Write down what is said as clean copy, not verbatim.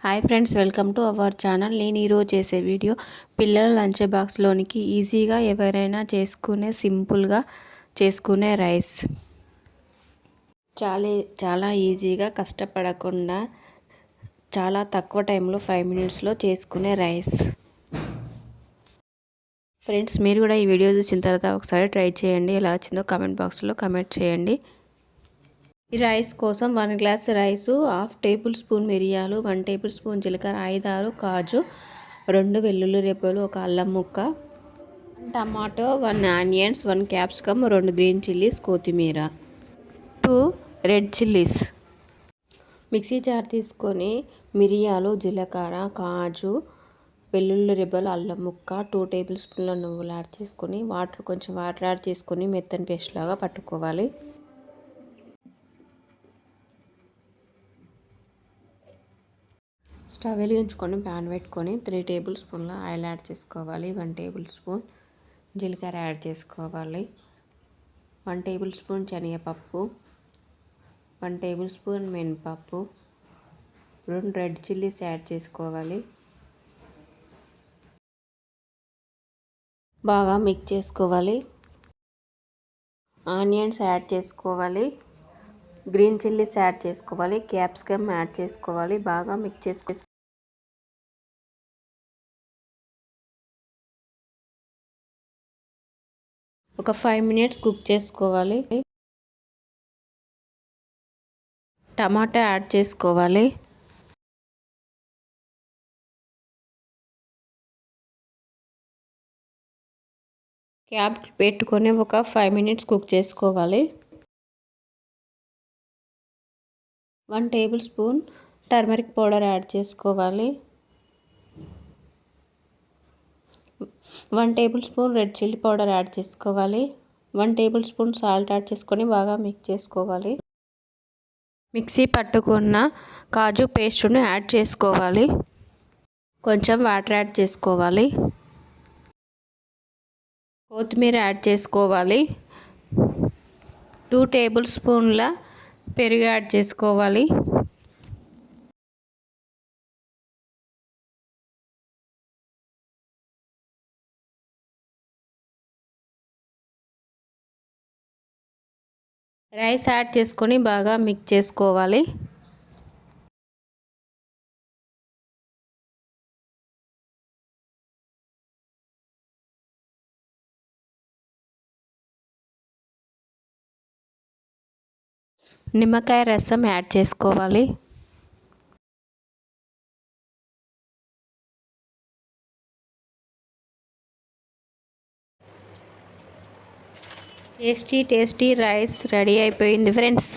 Hi friends, welcome to our channel. నేను ఈరోజు చేసే వీడియో పిల్లల లంచ్ బాక్స్లోనికి ఈజీగా ఎవరైనా సింపుల్గా చేసుకునే రైస్. చాలా ఈజీగా, కష్టపడకుండా, చాలా తక్కువ టైంలో 5 మినిట్స్లో చేసుకునే రైస్. ఫ్రెండ్స్, మీరు కూడా ఈ వీడియో చూసిన తర్వాత ఒకసారి ట్రై చేయండి. ఎలా వచ్చిందో కామెంట్ బాక్స్లో కామెంట్ చేయండి. ఈ రైస్ కోసం 1 గ్లాస్ రైసు, 1/2 టేబుల్ స్పూన్ మిరియాలు, 1 టేబుల్ స్పూన్ జీలకర్ర, 5-6 కాజు, 2 వెల్లుల్లి రెబ్బలు, 1 అల్లం ముక్క, 1 tomato, 1 onions, 1 capsicum, 2 green chillies, కొత్తిమీర, 2 రెడ్ చిల్లీస్. మిక్సీ జార్ తీసుకొని మిరియాలు, జీలకర్ర, కాజు, వెల్లుల్లి రెబ్బలు, అల్లం ముక్క, 2 టేబుల్ స్పూన్ల నువ్వులు యాడ్ చేసుకొని కొంచెం వాటర్ యాడ్ చేసుకొని మెత్తని పేస్ట్ లాగా పట్టుకోవాలి. స్టవ్ వెలిగించుకొని ప్యాన్ పెట్టుకొని 3 టేబుల్ స్పూన్ల ఆయిల్ యాడ్ చేసుకోవాలి. 1 టేబుల్ స్పూన్ జీలకర్ర యాడ్ చేసుకోవాలి. 1 టేబుల్ స్పూన్ శనగపప్పు, 1 టేబుల్ స్పూన్ మినపప్పు, 2 రెడ్ చిల్లీస్ యాడ్ చేసుకోవాలి. బాగా మిక్స్ చేసుకోవాలి. ఆనియన్స్ యాడ్ చేసుకోవాలి. గ్రీన్ చిల్లీస్ యాడ్ చేసుకోవాలి. క్యాప్సికమ్ యాడ్ చేసుకోవాలి. బాగా మిక్స్ చేసుకోవాలి. ఒక 5 మినిట్స్ కుక్ చేసుకోవాలి. టమాటా యాడ్ చేసుకోవాలి. క్యాప్ పెట్టుకొని ఒక 5 మినిట్స్ కుక్ చేసుకోవాలి. 1 table spoon turmeric powder add చేసుకోవాలి. 1 table spoon red chilli powder add చేసుకోవాలి. 1 టేబుల్ స్పూన్ సాల్ట్ యాడ్ చేసుకొని బాగా మిక్స్ చేసుకోవాలి. మిక్సీ పట్టుకున్న కాజు పేస్ట్ను యాడ్ చేసుకోవాలి. కొంచెం వాటర్ యాడ్ చేసుకోవాలి. కొత్తిమీర యాడ్ చేసుకోవాలి. 2 టేబుల్ స్పూన్ల పెరుగు యాడ్ చేసుకోవాలి. రైస్ యాడ్ చేసుకొని బాగా మిక్స్ చేసుకోవాలి. నిమ్మకాయ రసం యాడ్ చేసుకోవాలి. టేస్టీ రైస్ రెడీ అయిపోయింది ఫ్రెండ్స్.